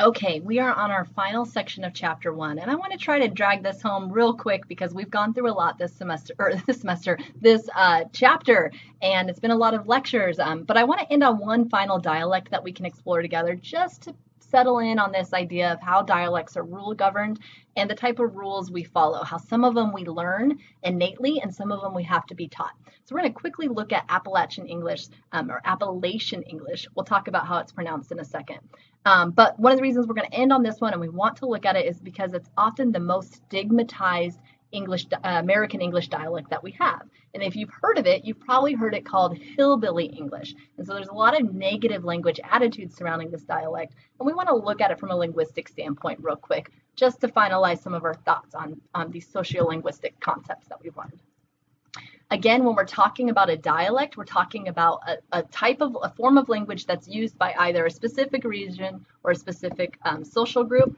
Okay, we are on our final section of chapter 1, and I want to try to drag this home real quick because we've gone through a lot this chapter, and it's been a lot of lectures, but I want to end on one final dialect that we can explore together just to settle in on this idea of how dialects are rule governed and the type of rules we follow, how some of them we learn innately and some of them we have to be taught. So we're going to quickly look at Appalachian English or Appalachian English. We'll talk about how it's pronounced in a second. But one of the reasons we're going to end on this one and we want to look at it is because it's often the most stigmatized American English dialect that we have. And if you've heard of it, you've probably heard it called hillbilly English. And so there's a lot of negative language attitudes surrounding this dialect. And we want to look at it from a linguistic standpoint real quick, just to finalize some of our thoughts on these sociolinguistic concepts that we've learned. Again, when we're talking about a dialect, we're talking about a form of language that's used by either a specific region or a specific social group.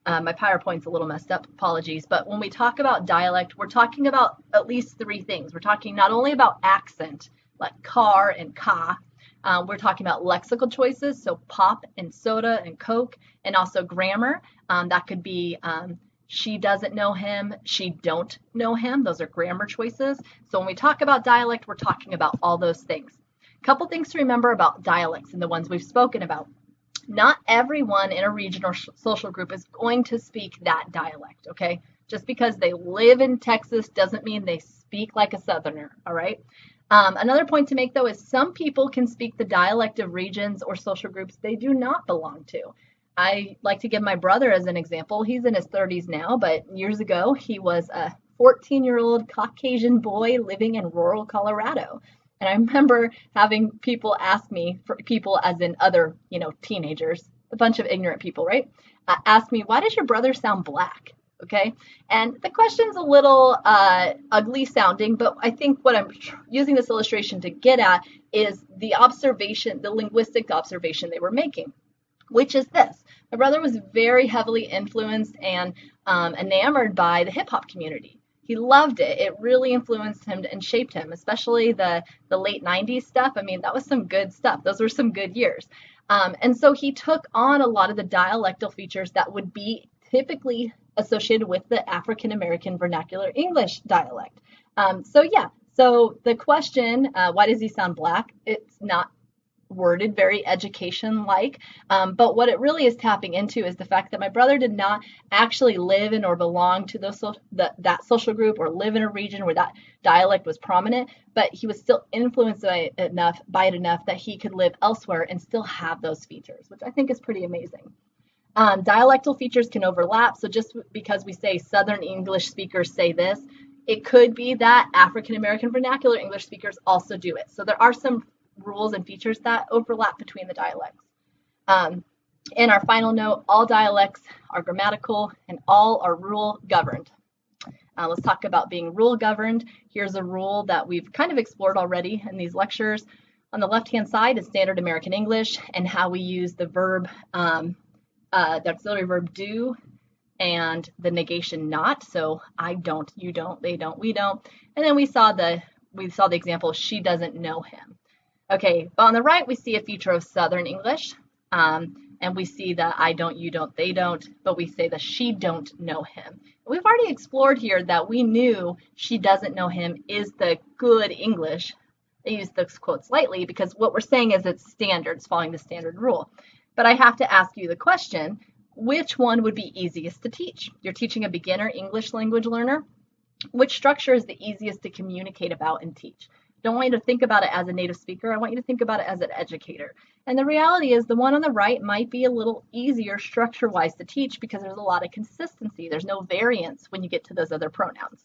My PowerPoint's a little messed up, apologies. But when we talk about dialect, we're talking about at least three things. We're talking not only about accent, like car and ka. We're talking about lexical choices, so pop and soda and Coke, and also grammar. That could be she doesn't know him, she don't know him. Those are grammar choices. So when we talk about dialect, we're talking about all those things. A couple things to remember about dialects and the ones we've spoken about. Not everyone in a region or social group is going to speak that dialect, okay? Just because they live in Texas doesn't mean they speak like a Southerner, all right? Another point to make, though, is some people can speak the dialect of regions or social groups they do not belong to. I like to give my brother as an example. He's in his 30s now, but years ago, he was a 14-year-old Caucasian boy living in rural Colorado. And I remember having people ask me, for people as in other, teenagers, a bunch of ignorant people, right? Ask me, why does your brother sound black? Okay. And the question's a little ugly sounding, but I think what I'm using this illustration to get at is the observation, the linguistic observation they were making, which is this. My brother was very heavily influenced and enamored by the hip hop community. He loved it. It really influenced him and shaped him, especially the late 90s stuff. I mean, that was some good stuff. Those were some good years. And so he took on a lot of the dialectal features that would be typically associated with the African American vernacular English dialect. So the question, why does he sound black? It's not worded very education-like, but what it really is tapping into is the fact that my brother did not actually live in or belong to that social group or live in a region where that dialect was prominent, but he was still influenced by it enough that he could live elsewhere and still have those features, which I think is pretty amazing. Dialectal features can overlap, so just because we say Southern English speakers say this, it could be that African American vernacular English speakers also do it. So there are some rules and features that overlap between the dialects. In our final note, all dialects are grammatical and all are rule governed. Let's talk about being rule governed. Here's a rule that we've kind of explored already in these lectures. On the left-hand side is standard American English and how we use the verb, the auxiliary verb do and the negation not. So I don't, you don't, they don't, we don't. And then we saw the example, she doesn't know him. Okay, but on the right, we see a feature of Southern English, and we see the I don't, you don't, they don't, but we say the she don't know him. We've already explored here that we knew she doesn't know him is the good English. I use this quote slightly because what we're saying is it's standard, it's following the standard rule. But I have to ask you the question, which one would be easiest to teach? You're teaching a beginner English language learner. Which structure is the easiest to communicate about and teach? I don't want you to think about it as a native speaker. I want you to think about it as an educator. And the reality is the one on the right might be a little easier structure-wise to teach because there's a lot of consistency. There's no variance when you get to those other pronouns.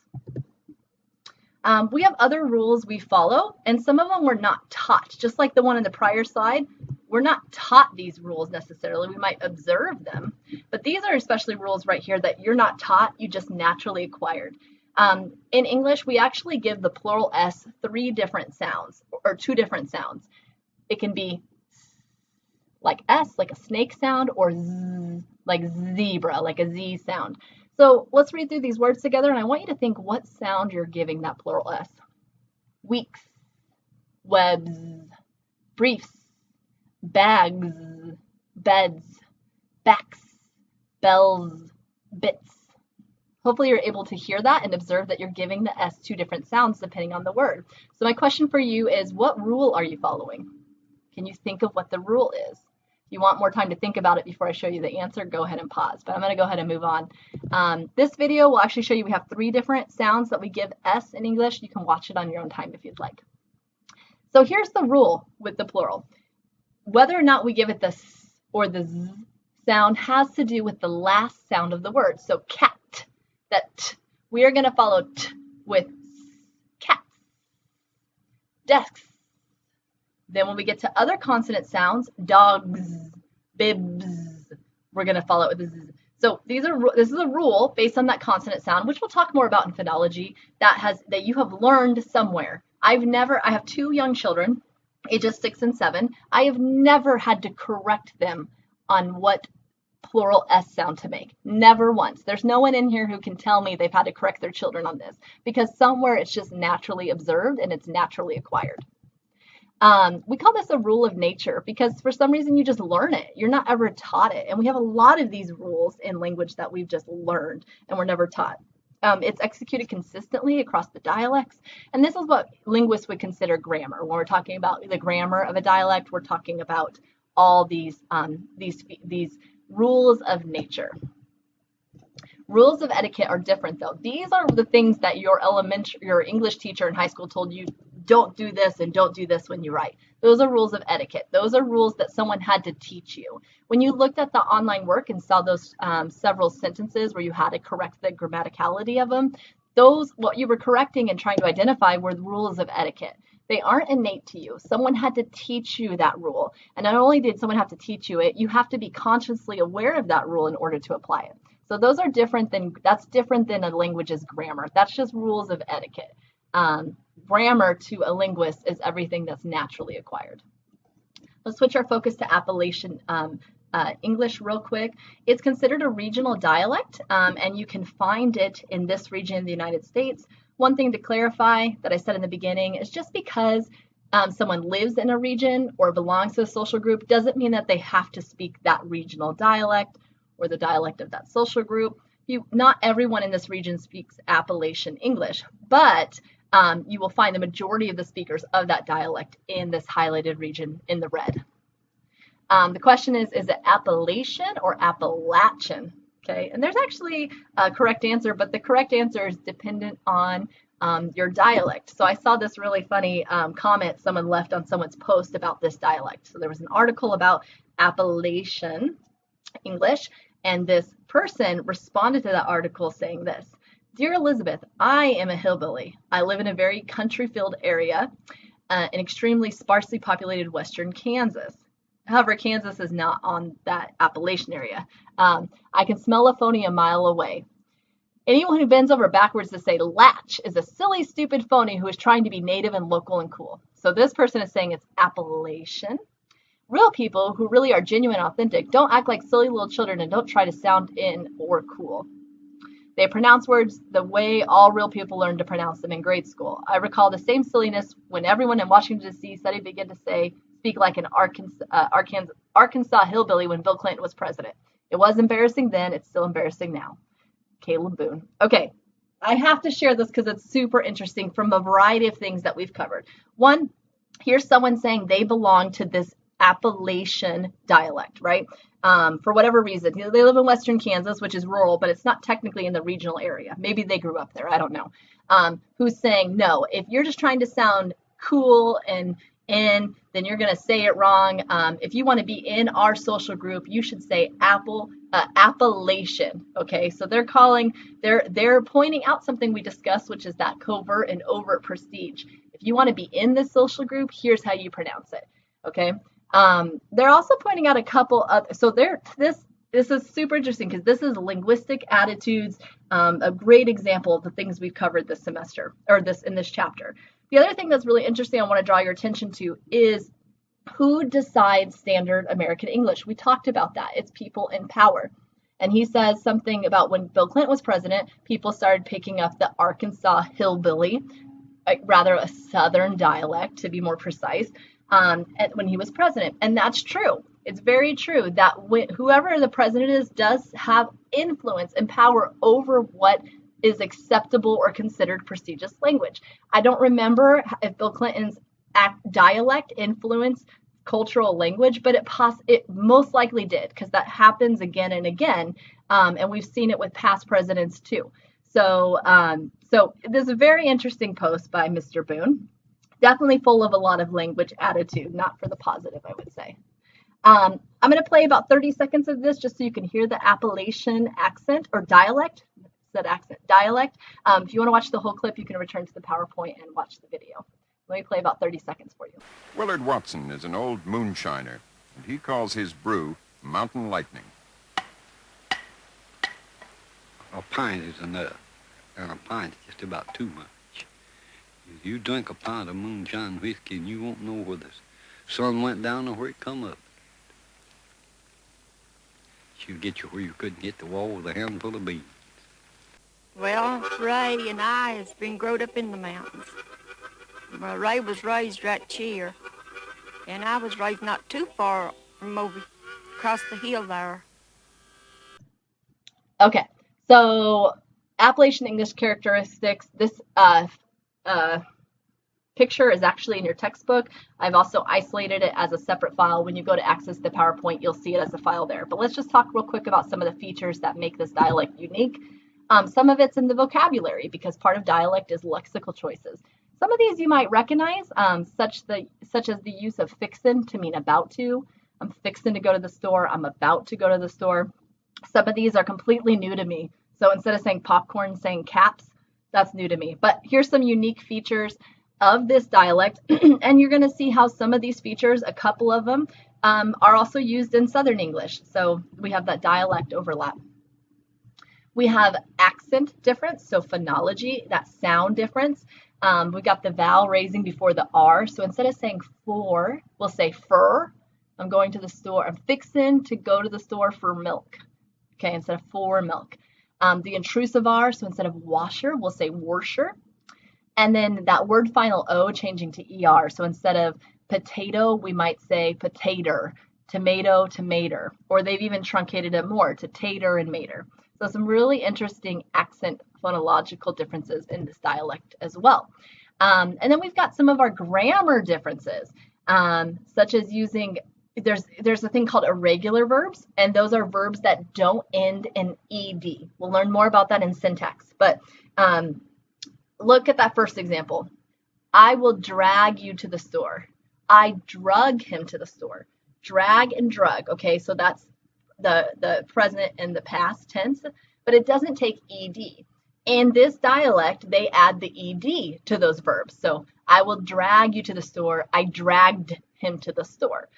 We have other rules we follow, and some of them we're not taught. Just like the one in the prior slide, we're not taught these rules necessarily. We might observe them. But these are especially rules right here that you're not taught, you just naturally acquired. In English, we actually give the plural S 3 different sounds, or 2 different sounds. It can be like S, like a snake sound, or Z, like zebra, like a Z sound. So let's read through these words together, and I want you to think what sound you're giving that plural S. Weeks, webs, briefs, bags, beds, backs, bells, bits. Hopefully you're able to hear that and observe that you're giving the S two different sounds depending on the word. So my question for you is, what rule are you following? Can you think of what the rule is? If you want more time to think about it before I show you the answer, go ahead and pause. But I'm going to go ahead and move on. This video will actually show you we have 3 different sounds that we give S in English. You can watch it on your own time if you'd like. So here's the rule with the plural. Whether or not we give it the S or the Z sound has to do with the last sound of the word. So cat, that T, we are going to follow T with cats, desks. Then when we get to other consonant sounds, dogs, bibs, we're going to follow it with the Z. So this is a rule based on that consonant sound, which we'll talk more about in phonology, that you have learned somewhere. I have 2 young children, ages 6 and 7. I have never had to correct them on what plural S sound to make. Never once. There's no one in here who can tell me they've had to correct their children on this, because somewhere it's just naturally observed and it's naturally acquired. We call this a rule of nature because for some reason you just learn it. You're not ever taught it. And we have a lot of these rules in language that we've just learned and we're never taught. It's executed consistently across the dialects. And this is what linguists would consider grammar. When we're talking about the grammar of a dialect, we're talking about all these rules of nature. Rules of etiquette are different though. These are the things that your English teacher in high school told you, don't do this and don't do this when you write. Those are rules of etiquette. Those are rules that someone had to teach you. When you looked at the online work and saw those several sentences where you had to correct the grammaticality of them, what you were correcting and trying to identify were the rules of etiquette. They aren't innate to you. Someone had to teach you that rule. And not only did someone have to teach you it, you have to be consciously aware of that rule in order to apply it. So that's different than a language's grammar. That's just rules of etiquette. Grammar to a linguist is everything that's naturally acquired. Let's switch our focus to Appalachian English real quick. It's considered a regional dialect, and you can find it in this region of the United States. One thing to clarify that I said in the beginning is just because someone lives in a region or belongs to a social group doesn't mean that they have to speak that regional dialect or the dialect of that social group. Not everyone in this region speaks Appalachian English, but you will find the majority of the speakers of that dialect in this highlighted region in the red. The question is it Appalachian or Appalachian? Okay, and there's actually a correct answer, but the correct answer is dependent on your dialect. So I saw this really funny comment someone left on someone's post about this dialect. So there was an article about Appalachian English, and this person responded to that article saying this: "Dear Elizabeth, I am a hillbilly. I live in a very country-filled area in extremely sparsely populated western Kansas. However, Kansas is not on that Appalachian area. I can smell a phony a mile away. Anyone who bends over backwards to say latch is a silly, stupid phony who is trying to be native and local and cool." So this person is saying it's Appalachian. Real people who really are genuine and authentic don't act like silly little children and don't try to sound in or cool. They pronounce words the way all real people learn to pronounce them in grade school. I recall the same silliness when everyone in Washington, D.C. said he began to speak like an Arkansas hillbilly when Bill Clinton was president. It was embarrassing then. It's still embarrassing now. Caleb Boone. Okay, I have to share this because it's super interesting from a variety of things that we've covered. One, here's someone saying they belong to this Appalachian dialect, right? For whatever reason. They live in western Kansas, which is rural, but it's not technically in the regional area. Maybe they grew up there. I don't know. Who's saying, no, if you're just trying to sound cool and in, then you're going to say it wrong. If you want to be in our social group, you should say appellation. Okay, so they're pointing out something we discussed, which is that covert and overt prestige. If you want to be in this social group, here's how you pronounce it. Okay. They're also pointing out a couple of, so this is super interesting because this is linguistic attitudes, a great example of the things we've covered this semester, or in this chapter. The other thing that's really interesting I want to draw your attention to is who decides standard American English. We talked about that. It's people in power. And he says something about when Bill Clinton was president, people started picking up the Arkansas hillbilly, rather a southern dialect to be more precise, when he was president. And that's true. it's very true that whoever the president is does have influence and power over what is acceptable or considered prestigious language. I don't remember if Bill Clinton's dialect influenced cultural language, but it most likely did, because that happens again and again, and we've seen it with past presidents too. So there's a very interesting post by Mr. Boone, definitely full of a lot of language attitude, not for the positive, I would say. I'm going to play about 30 seconds of this just so you can hear the Appalachian accent or dialect. Said accent, dialect. If you want to watch the whole clip, you can return to the PowerPoint and watch the video. Let me play about 30 seconds for you. Willard Watson is an old moonshiner, and he calls his brew Mountain Lightning. A pint is enough, and a pint is just about too much. If you drink a pint of moonshine whiskey and you won't know where the sun went down or where it come up, she'll get you where you couldn't get the wall with a handful of beans. Well, Ray and I has been growed up in the mountains. Ray was raised right here, and I was raised not too far from over across the hill there. Okay, so Appalachian English characteristics. This picture is actually in your textbook. I've also isolated it as a separate file. When you go to access the PowerPoint, you'll see it as a file there. But let's just talk real quick about some of the features that make this dialect unique. Some of it's in the vocabulary, because part of dialect is lexical choices. Some of these you might recognize, such as the use of fixin' to mean about to. I'm fixin' to go to the store. I'm about to go to the store. Some of these are completely new to me. So instead of saying popcorn, saying caps, that's new to me. But here's some unique features of this dialect, and you're going to see how some of these features, a couple of them, are also used in Southern English. So we have that dialect overlap. We have accent difference, so phonology, that sound difference. We got the vowel raising before the R. So instead of saying for, we'll say fur. I'm going to the store. I'm fixing to go to the store for milk. Okay, instead of for milk. The intrusive R, so instead of washer, we'll say washer. And then that word final O changing to ER. So instead of potato, we might say potater, tomato, tomater. Or they've even truncated it more to tater and mater. So some really interesting accent phonological differences in this dialect as well. And then we've got some of our grammar differences, such as using, there's a thing called irregular verbs, and those are verbs that don't end in ed. We'll learn more about that in syntax, but look at that first example. I will drag you to the store. I drug him to the store. Drag and drug, okay, so that's the present and the past tense, but it doesn't take ed. In this dialect, they add the ed to those verbs. So I will drag you to the store. I dragged him to the store.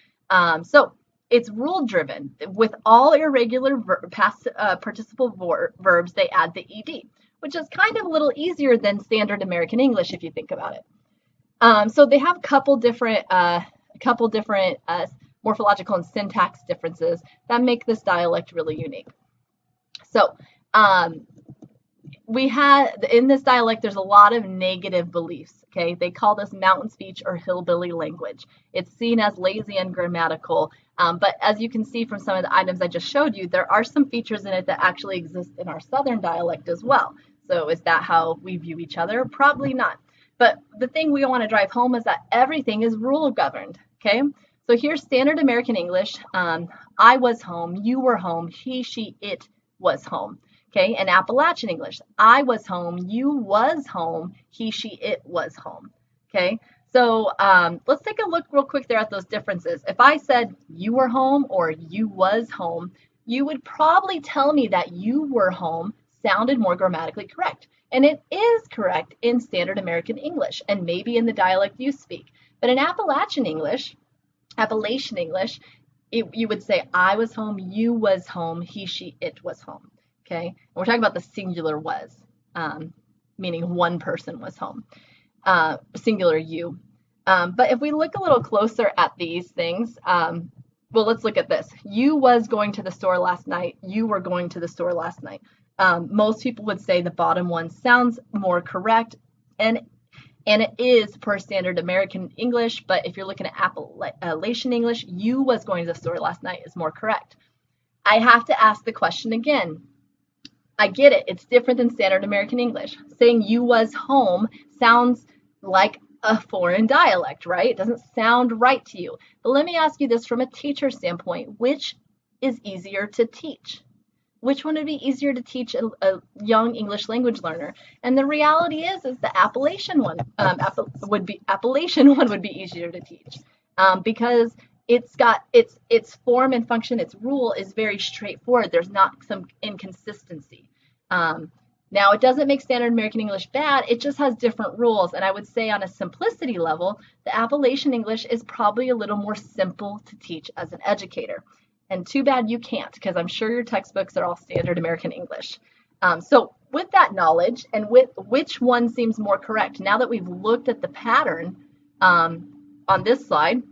So it's rule driven. With all irregular past participle verbs, they add the ed, which is kind of a little easier than standard American English if you think about it. So they have a couple different morphological and syntax differences that make this dialect really unique. So we had, in this dialect, there's a lot of negative beliefs, okay? They call this mountain speech or hillbilly language. It's seen as lazy and grammatical, but as you can see from some of the items I just showed you, there are some features in it that actually exist in our Southern dialect as well. So is that how we view each other? Probably not. But the thing we want to drive home is that everything is rule governed, okay? So here's standard American English. I was home, you were home, he, she, it was home. Okay, and Appalachian English. I was home, you was home, he, she, it was home. Okay, so let's take a look real quick there at those differences. If I said you were home or you was home, you would probably tell me that you were home sounded more grammatically correct. And it is correct in standard American English and maybe in the dialect you speak. But in Appalachian English, you would say I was home, you was home, he, she, it was home. Okay, and we're talking about the singular was, meaning one person was home, singular you. But if we look a little closer at these things, well, let's look at this. You was going to the store last night. You were going to the store last night. Most people would say the bottom one sounds more correct. And And it is per standard American English, but if you're looking at Appalachian English, you was going to the store last night is more correct. I have to ask the question again. I get it. It's different than standard American English. Saying you was home sounds like a foreign dialect, right? It doesn't sound right to you. But let me ask you this from a teacher standpoint. Which is easier to teach? Which one would be easier to teach a young English language learner? And the reality is the Appalachian one would be easier to teach because it's got its form and function, its rule is very straightforward. There's not some inconsistency. Now, it doesn't make standard American English bad. It just has different rules. And I would say on a simplicity level, the Appalachian English is probably a little more simple to teach as an educator. And too bad you can't, because I'm sure your textbooks are all standard American English. So with that knowledge and with which one seems more correct, now that we've looked at the pattern on this slide,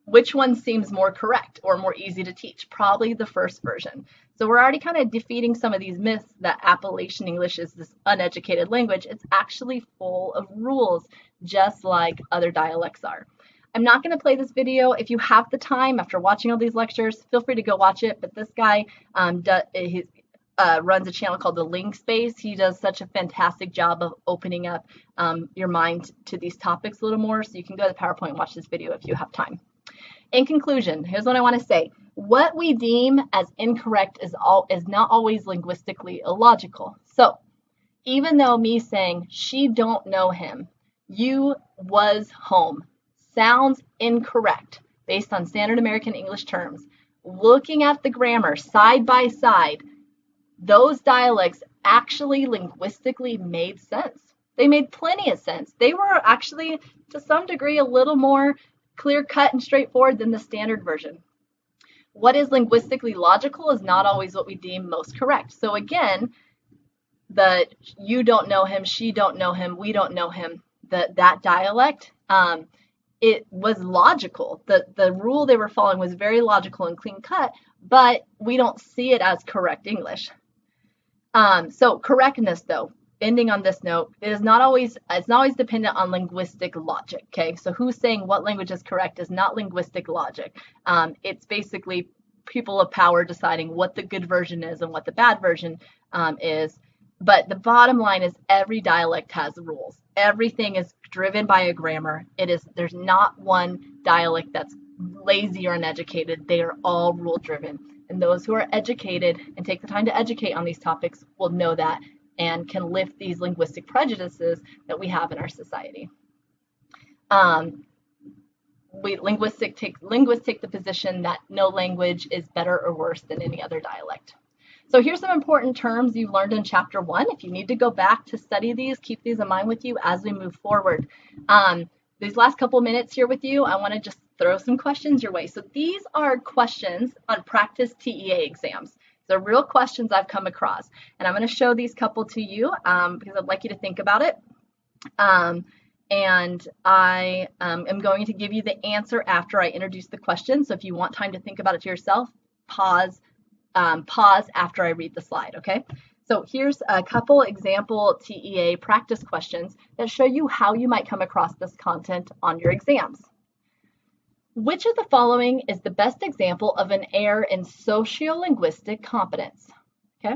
which one seems more correct or more easy to teach? Probably the first version. So we're already kind of defeating some of these myths that Appalachian English is this uneducated language. It's actually full of rules, just like other dialects are. I'm not going to play this video. If you have the time after watching all these lectures, feel free to go watch it. But this guy runs a channel called the Linguistics. He does such a fantastic job of opening up your mind to these topics a little more. So you can go to the PowerPoint and watch this video if you have time. In conclusion, here's what I want to say. What we deem as incorrect is not always linguistically illogical. So even though me saying she don't know him, you was home, sounds incorrect based on standard American English terms, looking at the grammar side by side, those dialects actually linguistically made sense. They made plenty of sense. They were actually, to some degree, a little more clear-cut and straightforward than the standard version. What is linguistically logical is not always what we deem most correct. So again, the you don't know him, she don't know him, we don't know him, that dialect, it was logical. The rule they were following was very logical and clean cut, but we don't see it as correct English. So correctness, though, ending on this note, it's not always dependent on linguistic logic. Okay, so who's saying what language is correct is not linguistic logic. It's basically people of power deciding what the good version is and what the bad version is. But the bottom line is every dialect has rules. Everything is driven by a grammar. There's not one dialect that's lazy or uneducated. They are all rule driven. And those who are educated and take the time to educate on these topics will know that and can lift these linguistic prejudices that we have in our society. Linguists take the position that no language is better or worse than any other dialect. So here's some important terms you've learned in Chapter 1. If you need to go back to study these, keep these in mind with you as we move forward. These last couple minutes here with you, I want to just throw some questions your way. So these are questions on practice TEA exams. They're real questions I've come across. And I'm going to show these couple to you because I'd like you to think about it. And I am going to give you the answer after I introduce the question. So if you want time to think about it to yourself, pause after I read the slide, okay? So here's a couple example TEA practice questions that show you how you might come across this content on your exams. Which of the following is the best example of an error in sociolinguistic competence? Okay.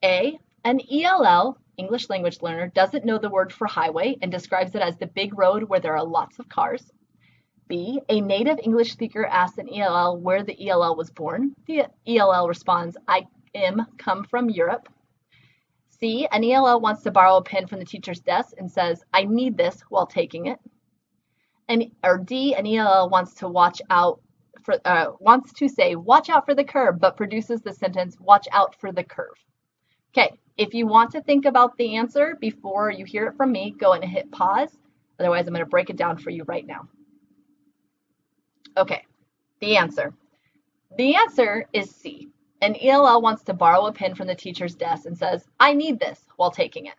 A, an ELL, English language learner, doesn't know the word for highway and describes it as the big road where there are lots of cars. B, a native English speaker asks an ELL where the ELL was born. The ELL responds, I come from Europe. C, an ELL wants to borrow a pen from the teacher's desk and says, I need this while taking it. Or D, an ELL wants to say watch out for the curb, but produces the sentence watch out for the curve. Okay, if you want to think about the answer before you hear it from me, go and hit pause. Otherwise, I'm going to break it down for you right now. Okay, the answer. The answer is C. An ELL wants to borrow a pen from the teacher's desk and says, I need this while taking it.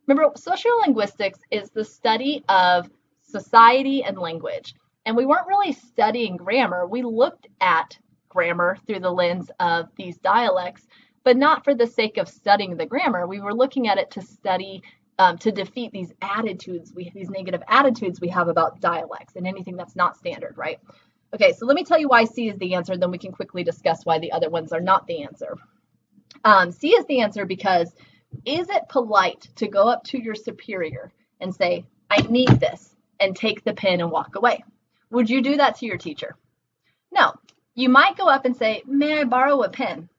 Remember, sociolinguistics is the study of society and language. And we weren't really studying grammar. We looked at grammar through the lens of these dialects, but not for the sake of studying the grammar. We were looking at it to study to defeat these attitudes, these negative attitudes we have about dialects and anything that's not standard, right? Okay, so let me tell you why C is the answer, then we can quickly discuss why the other ones are not the answer. C is the answer because is it polite to go up to your superior and say, I need this, and take the pen and walk away? Would you do that to your teacher? No. You might go up and say, may I borrow a pen?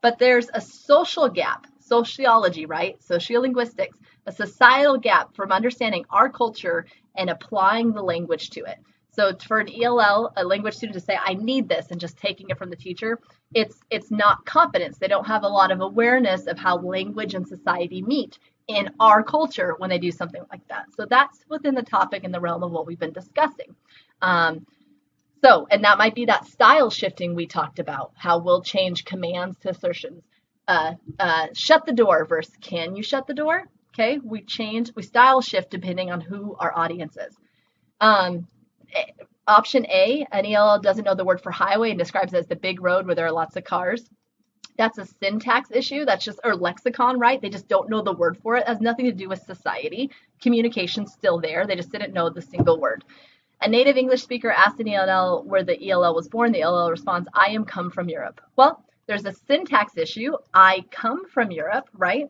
But there's a social gap, sociology, right? Sociolinguistics, a societal gap from understanding our culture and applying the language to it. So for an ELL, a language student to say, I need this, and just taking it from the teacher, it's not competence. They don't have a lot of awareness of how language and society meet in our culture when they do something like that. So that's within the topic and the realm of what we've been discussing. And that might be that style shifting we talked about, how we'll change commands to assertions. Shut the door versus can you shut the door? Okay, we style shift depending on who our audience is. Option A, an ELL doesn't know the word for highway and describes it as the big road where there are lots of cars. That's a syntax issue. Or lexicon, right? They just don't know the word for it. It has nothing to do with society. Communication's still there. They just didn't know the single word. A native English speaker asked an ELL where the ELL was born. The ELL responds, I am come from Europe. Well, there's a syntax issue. I come from Europe, right?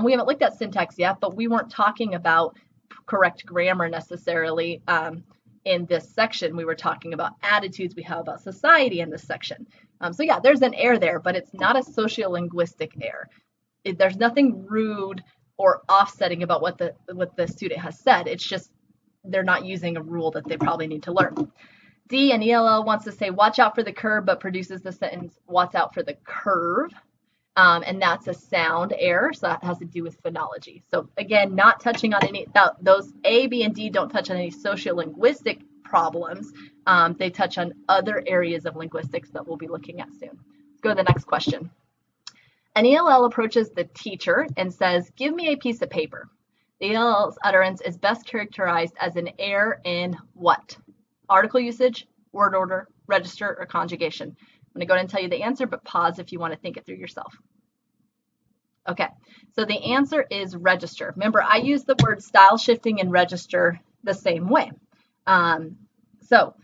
We haven't looked at syntax yet, but we weren't talking about correct grammar necessarily in this section. We were talking about attitudes we have about society in this section. So yeah, there's an error there, but it's not a sociolinguistic error. There's nothing rude or offsetting about what the student has said. It's just they're not using a rule that they probably need to learn. D, an ELL wants to say, watch out for the curve, but produces the sentence, watch out for the curve. And that's a sound error, so that has to do with phonology. So again, not touching on any, those A, B, and D don't touch on any sociolinguistic problems. They touch on other areas of linguistics that we'll be looking at soon. Let's go to the next question. An ELL approaches the teacher and says, give me a piece of paper. The ELL's utterance is best characterized as an error in what? Article usage, word order, register, or conjugation. I'm going to go ahead and tell you the answer, but pause if you want to think it through yourself. Okay, so the answer is register. Remember, I use the word style shifting and register the same way. So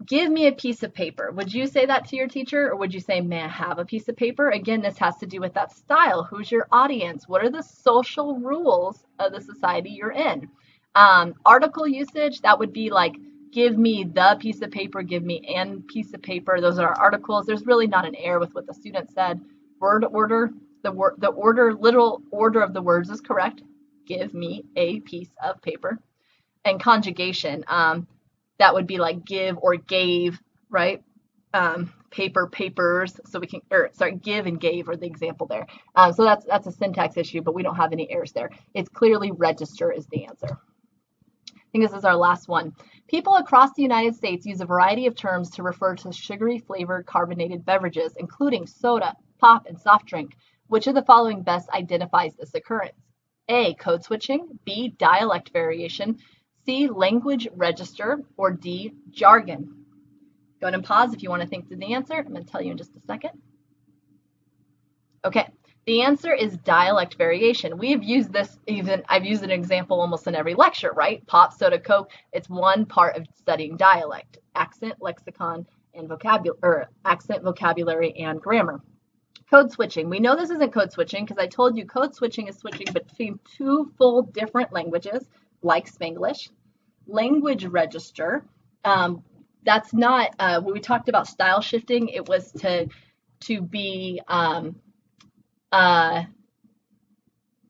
give me a piece of paper. Would you say that to your teacher, or would you say, may I have a piece of paper? Again, this has to do with that style. Who's your audience? What are the social rules of the society you're in? Article usage, that would be like, give me the piece of paper, give me an piece of paper. Those are our articles. There's really not an error with what the student said. Word order, literal order of the words is correct. Give me a piece of paper. And conjugation, that would be like give or gave, right? Paper, papers. So we can, give and gave are the example there. So that's a syntax issue, but we don't have any errors there. It's clearly register is the answer. I think this is our last one. People across the United States use a variety of terms to refer to sugary flavored carbonated beverages, including soda, pop, and soft drink. Which of the following best identifies this occurrence? A, code switching, B, dialect variation, C, language register, or D, jargon. Go ahead and pause if you want to think through the answer. I'm going to tell you in just a second. Okay, the answer is dialect variation. We have used this, I've used an example almost in every lecture, right? Pop, soda, Coke. It's one part of studying dialect, accent, lexicon, and vocabulary and grammar. Code switching. We know this isn't code switching because I told you code switching is switching between two full different languages, like Spanglish. Language register. That's not, when we talked about style shifting, it was to be,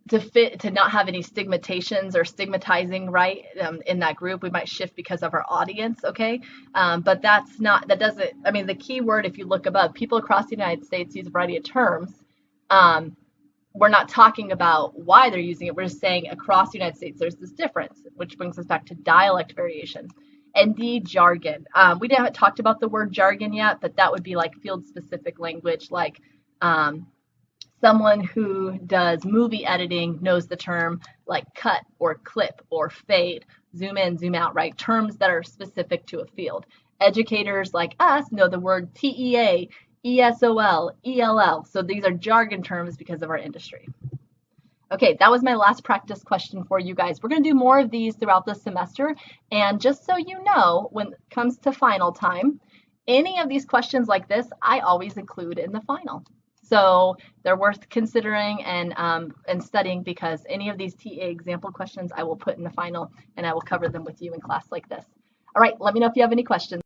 to not have any stigmatizations or stigmatizing, right? In that group, we might shift because of our audience, okay? But the key word, if you look above, people across the United States use a variety of terms. We're not talking about why they're using it. We're just saying across the United States, there's this difference, which brings us back to dialect variation. And D, jargon. We haven't talked about the word jargon yet, but that would be like field-specific language, like someone who does movie editing knows the term like cut or clip or fade, zoom in, zoom out, right? Terms that are specific to a field. Educators like us know the word TEA, ESOL, ELL. So these are jargon terms because of our industry. Okay, that was my last practice question for you guys. We're going to do more of these throughout the semester. And just so you know, when it comes to final time, any of these questions like this, I always include in the final. So they're worth considering and studying, because any of these TA example questions I will put in the final, and I will cover them with you in class like this. All right, let me know if you have any questions.